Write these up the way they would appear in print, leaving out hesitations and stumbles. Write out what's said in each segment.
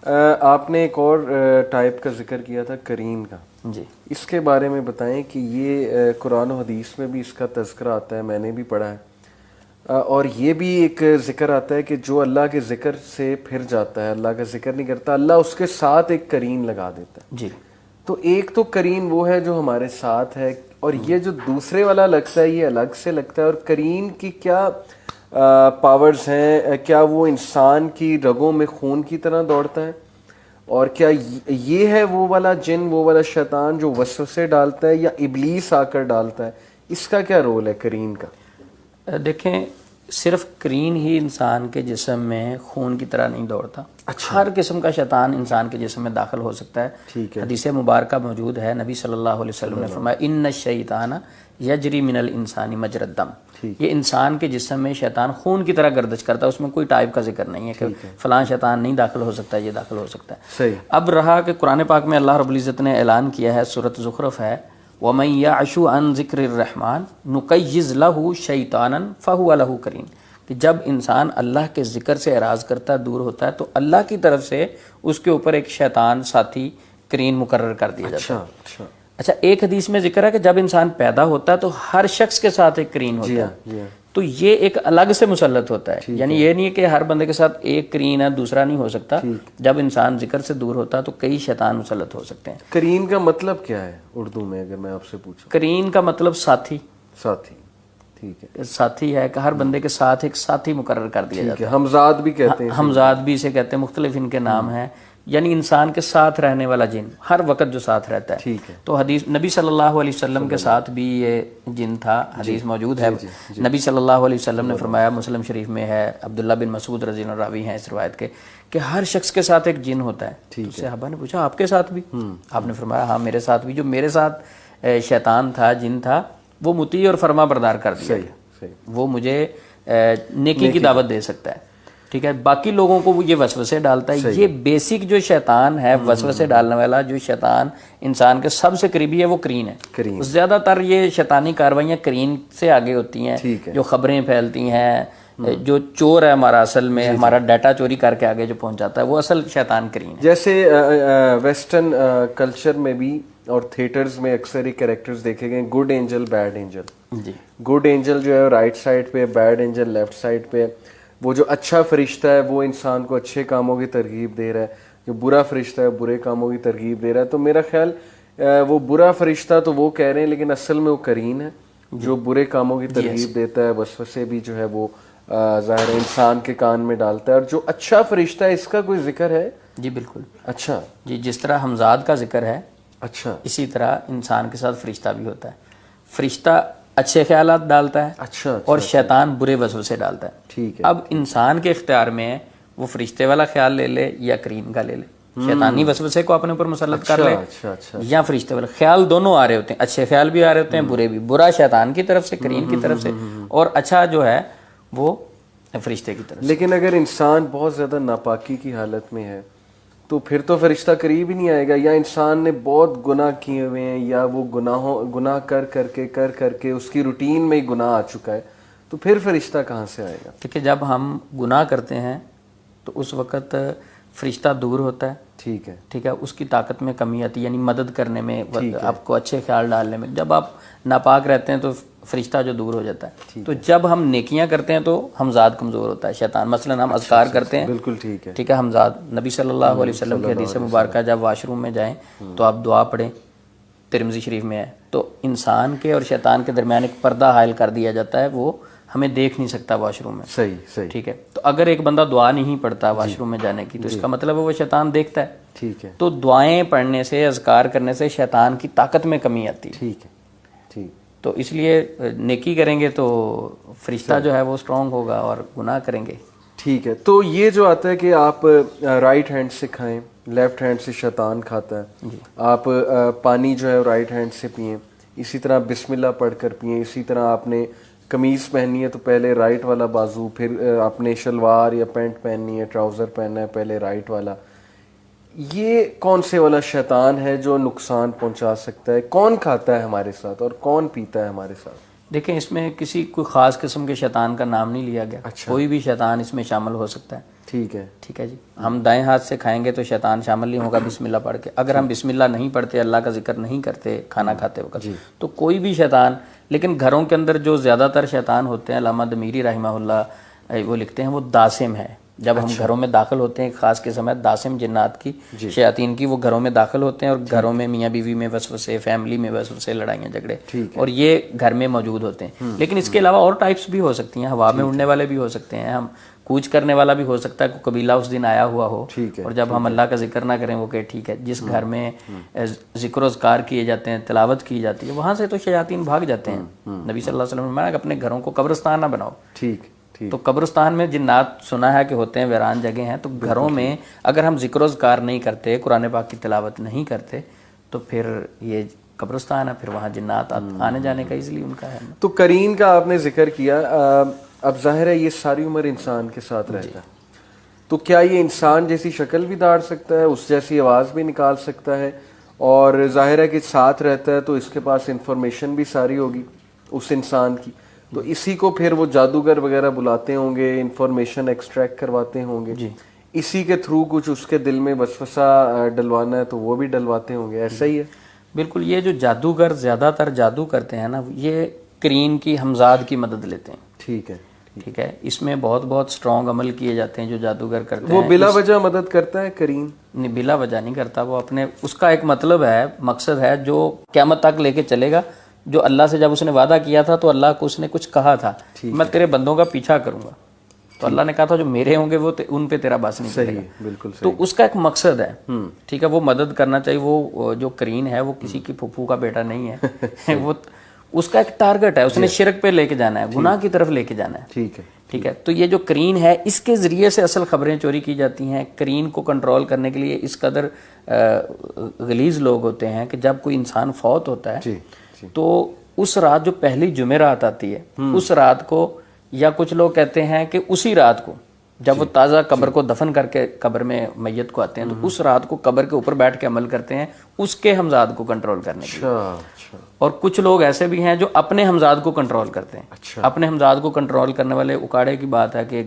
آپ نے ایک اور ٹائپ کا ذکر کیا تھا کرین کا، جی اس کے بارے میں بتائیں کہ یہ قرآن و حدیث میں بھی اس کا تذکرہ آتا ہے، میں نے بھی پڑھا ہے، اور یہ بھی ایک ذکر آتا ہے کہ جو اللہ کے ذکر سے پھر جاتا ہے، اللہ کا ذکر نہیں کرتا، اللہ اس کے ساتھ ایک کرین لگا دیتا ہے۔ جی تو ایک تو کرین وہ ہے جو ہمارے ساتھ ہے، اور یہ جو دوسرے والا لگتا ہے یہ الگ سے لگتا ہے۔ اور کرین کی کیا پاورز ہیں؟ کیا وہ انسان کی رگوں میں خون کی طرح دوڑتا ہے؟ اور کیا یہ ہے وہ والا جن، وہ والا شیطان جو وسوسے ڈالتا ہے، یا ابلیس آ کر ڈالتا ہے؟ اس کا کیا رول ہے کرین کا؟ دیکھیں، صرف کرین ہی انسان کے جسم میں خون کی طرح نہیں دوڑتا، ہر قسم کا شیطان انسان کے جسم میں داخل ہو سکتا ہے۔ ٹھیک ہے، حدیث مبارکہ موجود ہے، نبی صلی اللہ علیہ وسلم نے فرمایا ان الشیطان یجری من الانسان مجری الدم، یہ انسان کے جسم میں شیطان خون کی طرح گردش کرتا ہے، اس میں کوئی ٹائپ کا ذکر نہیں ہے کہ فلاں شیطان نہیں داخل ہو سکتا، یہ داخل ہو سکتا ہے۔ صحیح۔ اب رہا کہ قرآن پاک میں اللہ رب العزت نے اعلان کیا ہے، سورۃ زخرف ہے، وَمَن يَعْشُ عَن ذِكْرِ الرَّحْمَنِ نُقَيِّضْ لَهُ شَيْطَانًا فَهُوَ لَهُ قَرِينٌ، کہ جب انسان اللہ کے ذکر سے اعراض کرتا ہے، دور ہوتا ہے، تو اللہ کی طرف سے اس کے اوپر ایک شیطان ساتھی کرین مقرر کر دیا جاتا ہے۔ اچھا، ایک حدیث میں ذکر ہے کہ جب انسان پیدا ہوتا ہے تو ہر شخص کے ساتھ ایک کرین ہوتا ہے، تو یہ ایک الگ سے مسلط ہوتا ہے، یعنی یہ نہیں ہے کہ ہر بندے کے ساتھ ایک کرین ہے دوسرا نہیں ہو سکتا۔ جب انسان ذکر سے دور ہوتا ہے تو کئی شیطان مسلط ہو سکتے ہیں۔ کرین کا مطلب کیا ہے اردو میں اگر میں آپ سے پوچھوں؟ کرین کا مطلب ساتھی، ساتھی، ٹھیک ہے، ساتھی ہے کہ ہر بندے کے ساتھ ایک ساتھی مقرر کر دیا جاتا ہے۔ ہمزاد بھی کہتے ہیں، ہمزاد بھی اسے کہتے ہیں، مختلف ان کے نام ہیں، یعنی انسان کے ساتھ رہنے والا جن، ہر وقت جو ساتھ رہتا ہے۔ ٹھیک ہے۔ تو حدیث نبی صلی اللہ علیہ وسلم کے ساتھ بھی یہ جن تھا، حدیث موجود ہے، نبی صلی اللہ علیہ وسلم نے فرمایا، مسلم شریف میں ہے، عبداللہ بن مسعود رضی اللہ عنہ راوی ہیں اس روایت کے، کہ ہر شخص کے ساتھ ایک جن ہوتا ہے۔ تو صحابہ نے پوچھا آپ کے ساتھ بھی؟ آپ نے فرمایا ہاں میرے ساتھ بھی، جو میرے ساتھ شیطان تھا، جن تھا، وہ مطیع اور فرما بردار کر دیا گیا، وہ مجھے نیکی کی دعوت دے سکتا ہے، ٹھیک ہے، باقی لوگوں کو وہ یہ وسوسے ڈالتا ہے۔ یہ بیسک جو شیطان ہے، وسوسے ڈالنے والا جو شیطان انسان کے سب سے قریبی ہے، وہ کرین ہے۔ زیادہ تر یہ شیطانی کاروائیاں کرین سے آگے ہوتی ہیں، جو خبریں پھیلتی ہیں، جو چور ہے ہمارا، اصل میں ہمارا ڈیٹا چوری کر کے آگے جو پہنچ جاتا ہے، وہ اصل شیطان کرین ہے۔ جیسے ویسٹرن کلچر میں بھی اور تھیٹرز میں اکثر ہی کریکٹرز دیکھے گئے، گڈ اینجل بیڈ اینجل۔ جی، گڈ اینجل جو ہے رائٹ سائڈ پہ، بیڈ اینجل لیفٹ سائڈ پہ۔ وہ جو اچھا فرشتہ ہے وہ انسان کو اچھے کاموں کی ترغیب دے رہا ہے، جو برا فرشتہ ہے برے کاموں کی ترغیب دے رہا ہے۔ تو میرا خیال وہ برا فرشتہ تو وہ کہہ رہے ہیں، لیکن اصل میں وہ کرین ہے جو برے کاموں کی ترغیب دیتا ہے، وسوسے بھی جو ہے وہ ظاہر انسان کے کان میں ڈالتا ہے۔ اور جو اچھا فرشتہ ہے، اس کا کوئی ذکر ہے؟ جی بالکل، اچھا جی، جس طرح ہمزاد کا ذکر ہے، اچھا، اسی طرح انسان کے ساتھ فرشتہ بھی ہوتا ہے۔ فرشتہ اچھے خیالات ڈالتا ہے، اچھا، اور شیطان برے وسوسے ڈالتا ہے۔ ٹھیک ہے۔ اب انسان کے اختیار میں ہے، وہ فرشتے والا خیال لے لے یا کرین کا لے لے، شیطانی وسوسے کو اپنے اوپر مسلط کر لے، یا فرشتے والا خیال، دونوں آ رہے ہوتے ہیں، اچھے خیال بھی آ رہے ہوتے ہیں، برے بھی، برا شیطان کی طرف سے، کرین کی طرف سے، اور اچھا جو ہے وہ فرشتے کی طرف سے۔ لیکن اگر انسان بہت زیادہ ناپاکی کی حالت میں ہے تو پھر تو فرشتہ قریب ہی نہیں آئے گا، یا انسان نے بہت گناہ کیے ہوئے ہیں، یا وہ گناہ کر کے اس کی روٹین میں ہی گناہ آ چکا ہے، تو پھر فرشتہ کہاں سے آئے گا؟ کیونکہ جب ہم گناہ کرتے ہیں تو اس وقت فرشتہ دور ہوتا ہے، ٹھیک ہے، ٹھیک ہے، اس کی طاقت میں کمی آتی ہے، یعنی مدد کرنے میں، آپ کو اچھے خیال ڈالنے میں۔ جب آپ ناپاک رہتے ہیں تو فرشتہ جو دور ہو جاتا ہے۔ تو جب ہم نیکیاں کرتے ہیں تو ہمزاد کمزور ہوتا ہے، شیطان، مثلا ہم اذکار کرتے ہیں، بالکل ٹھیک ہے، ٹھیک ہے، ہمزاد، نبی صلی اللہ علیہ وسلم کی حدیث مبارکہ، جب واش روم میں جائیں تو آپ دعا پڑھیں، ترمذی شریف میں ہے، تو انسان کے اور شیطان کے درمیان ایک پردہ حائل کر دیا جاتا ہے، وہ ہمیں دیکھ نہیں سکتا واش روم میں، صحیح، ٹھیک ہے۔ تو اگر ایک بندہ دعا نہیں پڑھتا واش روم میں جانے کی، تو اس کا مطلب ہے وہ شیطان دیکھتا ہے، ٹھیک ہے، تو دعائیں پڑھنے سے، اذکار کرنے سے شیطان کی طاقت میں کمی آتی ہے، ٹھیک ہے، ٹھیک، تو اس لیے نیکی کریں گے تو فرشتہ جو ہے وہ اسٹرانگ ہوگا، اور گناہ کریں گے۔ ٹھیک ہے۔ تو یہ جو آتا ہے کہ آپ رائٹ ہینڈ سے کھائیں، لیفٹ ہینڈ سے شیطان کھاتا ہے، آپ پانی جو ہے رائٹ ہینڈ سے پئیں، اسی طرح بسم اللہ پڑھ کر پئیں، اسی طرح آپ نے قمیض پہننی ہے تو پہلے رائٹ والا بازو، پھر آپ نے شلوار یا پینٹ پہننی ہے، ٹراؤزر پہننا ہے پہلے رائٹ والا۔ یہ کون سے والا شیطان ہے جو نقصان پہنچا سکتا ہے؟ کون کھاتا ہے ہمارے ساتھ اور کون پیتا ہے ہمارے ساتھ؟ دیکھیں، اس میں کوئی خاص قسم کے شیطان کا نام نہیں لیا گیا، کوئی بھی شیطان اس میں شامل ہو سکتا ہے۔ ٹھیک ہے. ٹھیک ہے جی. ہم دائیں ہاتھ سے کھائیں گے تو شیطان شامل نہیں ہوگا بسم اللہ پڑھ کے. اگر ہم بسم اللہ نہیں پڑھتے, اللہ کا ذکر نہیں کرتے کھانا کھاتے وقت, تو کوئی بھی شیطان. لیکن گھروں کے اندر جو زیادہ تر شیطان ہوتے ہیں, علامہ دمیری رحمہ اللہ وہ لکھتے ہیں, وہ داسم ہے. جب ہم گھروں میں داخل ہوتے ہیں, خاص کے سمے داسم جنات کی, شیاطین کی, وہ گھروں میں داخل ہوتے ہیں اور گھروں میں میاں بیوی میں وسوسے, فیملی میں وسوسے, لڑائیاں جھگڑے, اور یہ گھر میں موجود ہوتے ہیں. لیکن اس کے علاوہ اور ٹائپس بھی ہو سکتی ہیں. ہوا میں اڑنے والے بھی ہو سکتے ہیں, ہم کوچ کرنے والا بھی ہو سکتا ہے, کوئی قبیلہ اس دن آیا ہوا ہو, اور جب ہم اللہ کا ذکر نہ کریں, وہ کہ ٹھیک ہے, جس گھر میں ذکر و اذکار کیے جاتے ہیں, تلاوت کی جاتی ہے, وہاں سے تو شیاطین بھاگ جاتے ہیں. نبی صلی اللہ علیہ وسلم نے فرمایا کہ اپنے گھروں کو قبرستان نہ بناؤ. ٹھیک. تو قبرستان میں جنات سنا ہے کہ ہوتے ہیں, ویران جگہ ہیں. تو گھروں میں اگر ہم ذکر و اذکار نہیں کرتے, قرآن پاک کی تلاوت نہیں کرتے, تو پھر یہ قبرستان ہے, پھر وہاں جنات آنے جانے کا ایزیلی ان کا ہے. تو قرین کا آپ نے ذکر کیا. اب ظاہر ہے یہ ساری عمر انسان کے ساتھ رہتا ہے, تو کیا یہ انسان جیسی شکل بھی دھار سکتا ہے, اس جیسی آواز بھی نکال سکتا ہے, اور ظاہر ہے کہ ساتھ رہتا ہے تو اس کے پاس انفارمیشن بھی ساری ہوگی اس انسان کی, تو اسی کو پھر وہ جادوگر وغیرہ بلاتے ہوں گے, انفارمیشن ایکسٹریکٹ کرواتے ہوں گے, اسی کے تھرو کچھ اس کے دل میں وسوسہ ڈلوانا ہے تو وہ بھی ڈلواتے ہوں گے. ایسا ہی ہے؟ بالکل. یہ جو جادوگر زیادہ تر جادو کرتے ہیں نا, یہ قرین کی ہمزاد کی مدد لیتے ہیں. ٹھیک ہے. ٹھیک ہے. اس میں بہت بہت اسٹرانگ عمل کیے جاتے ہیں جو جادوگر کرتے ہیں. وہ بلا وجہ مدد کرتا ہے قرین؟ نہیں, بلا وجہ نہیں کرتا. وہ اپنے اس کا ایک مطلب ہے, مقصد ہے, جو قیامت تک لے کے چلے گا. جو اللہ سے جب اس نے وعدہ کیا تھا تو اللہ کو اس نے کچھ کہا تھا, میں تیرے بندوں کا پیچھا کروں گا. تو اللہ نے کہا تھا جو میرے ہوں گے وہ ان پہ تیرا باس نہیں کرے گا. بالکل. تو اس کا ایک مقصد ہے. ٹھیک ہے. وہ مدد کرنا چاہیے. وہ جو قرین ہے وہ کسی کی پھپھو کا بیٹا نہیں ہے. وہ اس کا ایک ٹارگٹ ہے, اس نے شرک پہ لے کے جانا ہے, گناہ کی طرف لے کے جانا ہے. ٹھیک ہے. ٹھیک ہے. تو یہ جو قرین ہے, اس کے ذریعے سے اصل خبریں چوری کی جاتی ہیں. قرین کو کنٹرول کرنے کے لیے اس قدر غلیظ لوگ ہوتے ہیں کہ جب کوئی انسان فوت ہوتا ہے تو اس رات جو پہلی جمعرات آتی ہے, اس رات کو, یا کچھ لوگ کہتے ہیں کہ اسی رات کو جب وہ تازہ قبر کو دفن کر کے قبر میں میت کو آتے ہیں, تو اس رات کو قبر کے اوپر بیٹھ کے عمل کرتے ہیں اس کے ہمزاد کو کنٹرول کرنے کے لیے. اور کچھ لوگ ایسے بھی ہیں جو اپنے ہمزاد کو کنٹرول کرتے ہیں. اپنے ہمزاد کو کنٹرول کرنے والے, اکاڑے کی بات ہے کہ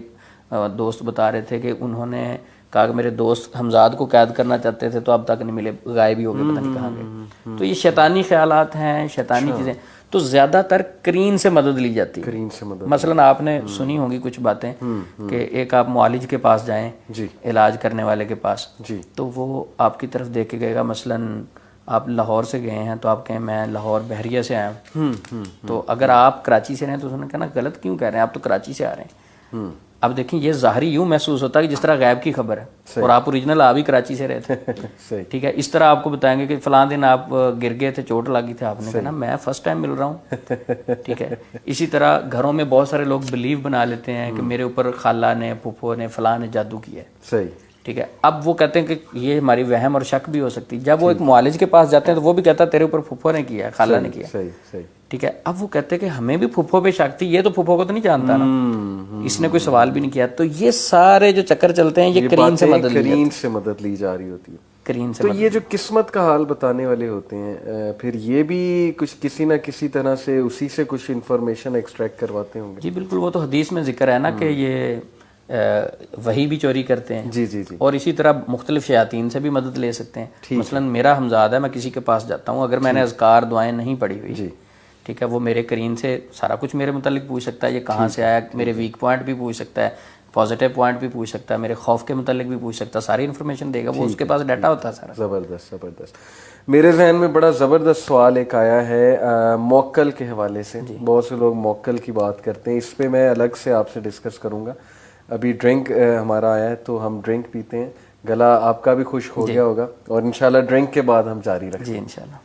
دوست بتا رہے تھے کہ انہوں نے کہا کہ میرے دوست ہمزاد کو قید کرنا چاہتے تھے تو اب تک نہیں ملے, غائب ہی ہو گئے, پتہ نہیں کہاں گئے. تو یہ شیطانی خیالات ہیں, شیطانی چیزیں. تو زیادہ تر قرین سے مدد لی جاتی ہے. مثلا آپ نے سنی ہوں گی کچھ باتیں کہ ایک آپ معالج کے پاس جائیں, علاج کرنے والے کے پاس, تو وہ آپ کی طرف دیکھ کے گئے گا. مثلا آپ لاہور سے گئے ہیں تو آپ کہیں میں لاہور بحریہ سے آیا ہوں, تو اگر آپ کراچی سے رہے ہیں تو انہوں نے کہنا غلط کیوں کہہ رہے ہیں, آپ تو کراچی سے آ رہے ہیں. اب دیکھیں یہ ظاہری یوں محسوس ہوتا ہے کہ جس طرح غیب کی خبر ہے, اور آپ اوریجنل آپ ہی کراچی سے رہے تھے. ٹھیک ہے. اس طرح آپ کو بتائیں گے کہ فلاں دن آپ گر گئے تھے, چوٹ لگی تھی, آپ نے کہنا میں فرسٹ ٹائم مل رہا ہوں. ٹھیک ہے. اسی طرح گھروں میں بہت سارے لوگ بلیو بنا لیتے ہیں کہ میرے اوپر خالہ نے, پھپھو نے, فلاں نے جادو کیا ہے. صحیح. ٹھیک ہے. اب وہ کہتے ہیں کہ یہ ہماری وہم اور شک بھی ہو سکتی. جب وہ ایک معالج کے پاس جاتے ہیں تو وہ بھی کہتا ہے تیرے اوپر پھپھو نے کیا ہے, خالہ نے کیا. ٹھیک ہے. اب وہ کہتے ہیں کہ ہمیں بھی پھپھو پہ شک تھی, یہ تو پھپھو کو تو نہیں جانتا نا, اس نے کوئی سوال بھی نہیں کیا. تو یہ سارے جو چکر چلتے ہیں یہ قرین سے مدد لی جا رہی ہوتی ہے. قرین سے. تو یہ جو قسمت کا حال بتانے والے ہوتے ہیں, پھر یہ بھی کچھ کسی نہ کسی طرح سے اسی سے کچھ انفارمیشن ایکسٹریکٹ کرواتے ہوں گے. جی بالکل. وہ تو حدیث میں ذکر ہے نا کہ یہ وہی بھی چوری کرتے ہیں. جی. اور اسی طرح مختلف شیاطین سے بھی مدد لے سکتے ہیں. مثلا میرا ہمزاد ہے, میں کسی کے پاس جاتا ہوں, اگر میں نے اذکار دعائیں نہیں پڑھی ہوئی, ٹھیک ہے, وہ میرے قرین سے سارا کچھ میرے متعلق پوچھ سکتا ہے, یہ کہاں سے آیا, میرے ویک پوائنٹ بھی پوچھ سکتا ہے, پازیٹیو پوائنٹ بھی پوچھ سکتا ہے, میرے خوف کے متعلق بھی پوچھ سکتا ہے, ساری انفارمیشن دے گا. وہ اس کے پاس ڈیٹا ہوتا ہے سارا. زبردست. میرے ذہن میں بڑا زبردست سوال ایک آیا ہے موکل کے حوالے سے. بہت سے لوگ موکل کی بات کرتے ہیں, اس پہ میں الگ سے آپ سے ڈسکس کروں گا. ابھی ڈرنک ہمارا آیا ہے تو ہم ڈرنک پیتے ہیں, گلا آپ کا بھی خشک ہو گیا ہوگا, اور انشاءاللہ ڈرنک کے بعد ہم جاری رکھیں گے. جی انشاءاللہ.